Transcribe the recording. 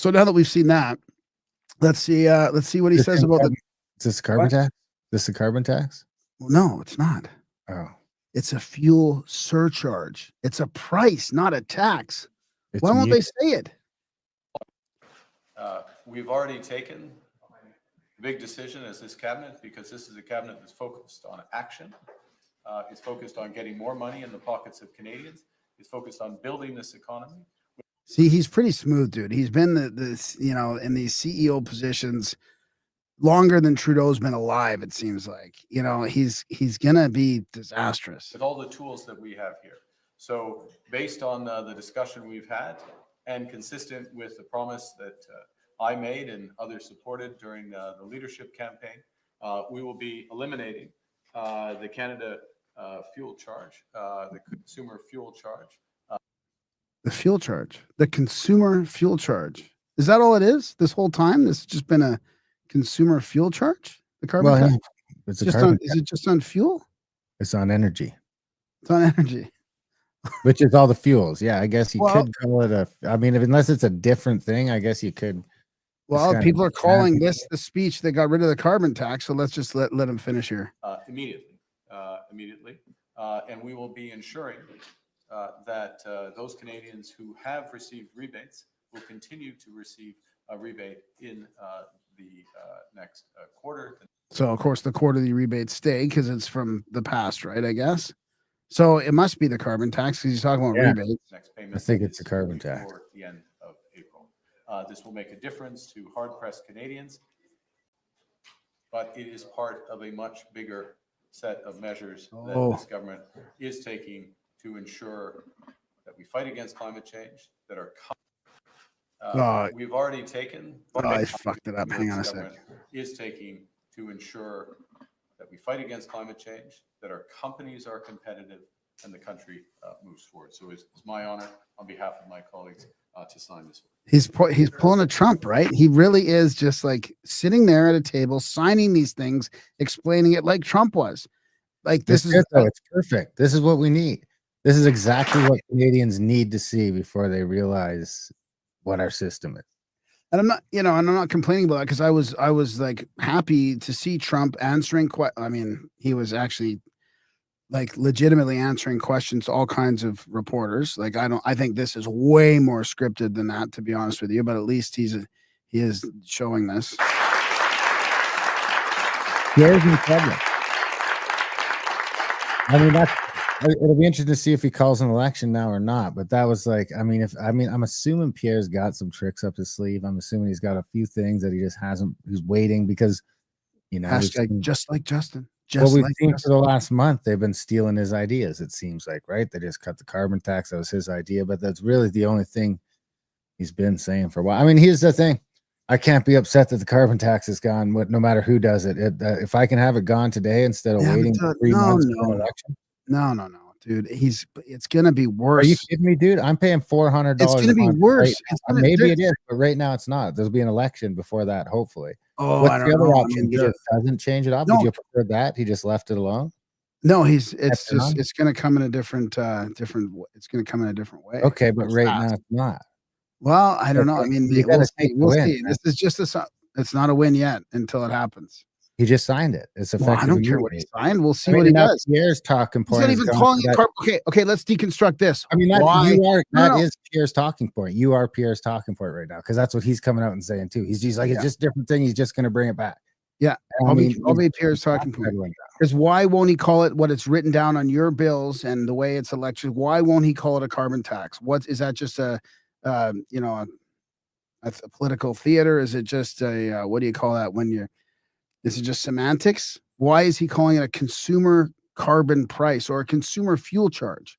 So now that we've seen that, let's see what he says about the. Is this a carbon tax? This a carbon tax? No, it's not. Oh, it's a fuel surcharge. It's a price, not a tax. it's Why won't they say it? We've already taken a big decision as this cabinet, because this is a cabinet that's focused on action. It's focused on getting more money in the pockets of Canadians. It's focused on building this economy. See, he's pretty smooth, dude. He's been in these CEO positions longer than Trudeau's been alive, it seems like. He's gonna be disastrous. With all the tools that we have here. So based on the discussion we've had, and consistent with the promise that I made and others supported during the leadership campaign, we will be eliminating the Canada fuel charge, the consumer fuel charge. The fuel charge, the consumer fuel charge. Is that all it is this whole time? This has just been a consumer fuel charge? The carbon tax? It's a carbon tax. Is it just on fuel? It's on energy. It's on energy. Which is all the fuels. Yeah, I guess you could call it unless it's a different thing, I guess you could. Well, people are calling this the speech that got rid of the carbon tax, so let's just let him finish here. Immediately. And we will be ensuring that those Canadians who have received rebates will continue to receive a rebate in the next quarter. So, of course, the quarterly rebates stay because it's from the past, right, I guess? So it must be the carbon tax because he's talking about rebates. Next payment, I think it's a carbon tax. Before the end of April. This will make a difference to hard-pressed Canadians, but it is part of a much bigger set of measures that this government is taking to ensure that we fight against climate change, that are we've already taken. I fucked it up. Hang on a second. Is taking to ensure that we fight against climate change, that our companies are competitive, and the country moves forward. So it's my honor on behalf of my colleagues to sign this. He's pulling a Trump, right? He really is just like sitting there at a table, signing these things, explaining it like Trump was. Like this is it's perfect. This is what we need. This is exactly what Canadians need to see before they realize what our system is. And I'm not complaining about that because I was like happy to see Trump answering. He was actually like legitimately answering questions to all kinds of reporters. Like I think this is way more scripted than that, to be honest with you. But at least he is showing this. Pierre's in trouble. It'll be interesting to see if he calls an election now or not. But that was like, I'm assuming Pierre's got some tricks up his sleeve. I'm assuming he's got a few things that he just hasn't. He's waiting because, hashtag just like Justin. We've seen for the last month, they've been stealing his ideas. It seems like, right? They just cut the carbon tax. That was his idea, but that's really the only thing he's been saying for a while. Here's the thing. I can't be upset that the carbon tax is gone, no matter who does it. If I can have it gone today instead of waiting 3 months for an election. No, dude. It's gonna be worse. Are you kidding me, dude? I'm paying $400. It's gonna be worse. Maybe it is, but right now it's not. There'll be an election before that, hopefully. Oh, what's the other option? He just doesn't change it up. No. Would you prefer that? He just left it alone? No, it's gonna come in a different it's gonna come in a different way. Okay, but right now it's not. Well, I don't know. We'll see. This is just it's not a win yet until it happens. He just signed it. It's effective. I don't care what he signed. We'll see what he does. Pierre's talking point. He's not even calling it okay, let's deconstruct this. That is Pierre's talking point. You are Pierre's talking point right now because that's what he's coming out and saying too. He's like, it's just a different thing. He's just going to bring it back. Yeah, I'll be Pierre's talking point. Because why won't he call it what it's written down on your bills and the way it's elected? Why won't he call it a carbon tax? What is that? Just a political theater? Is it just a what do you call that when you're? Is it just semantics? Why is he calling it a consumer carbon price or a consumer fuel charge?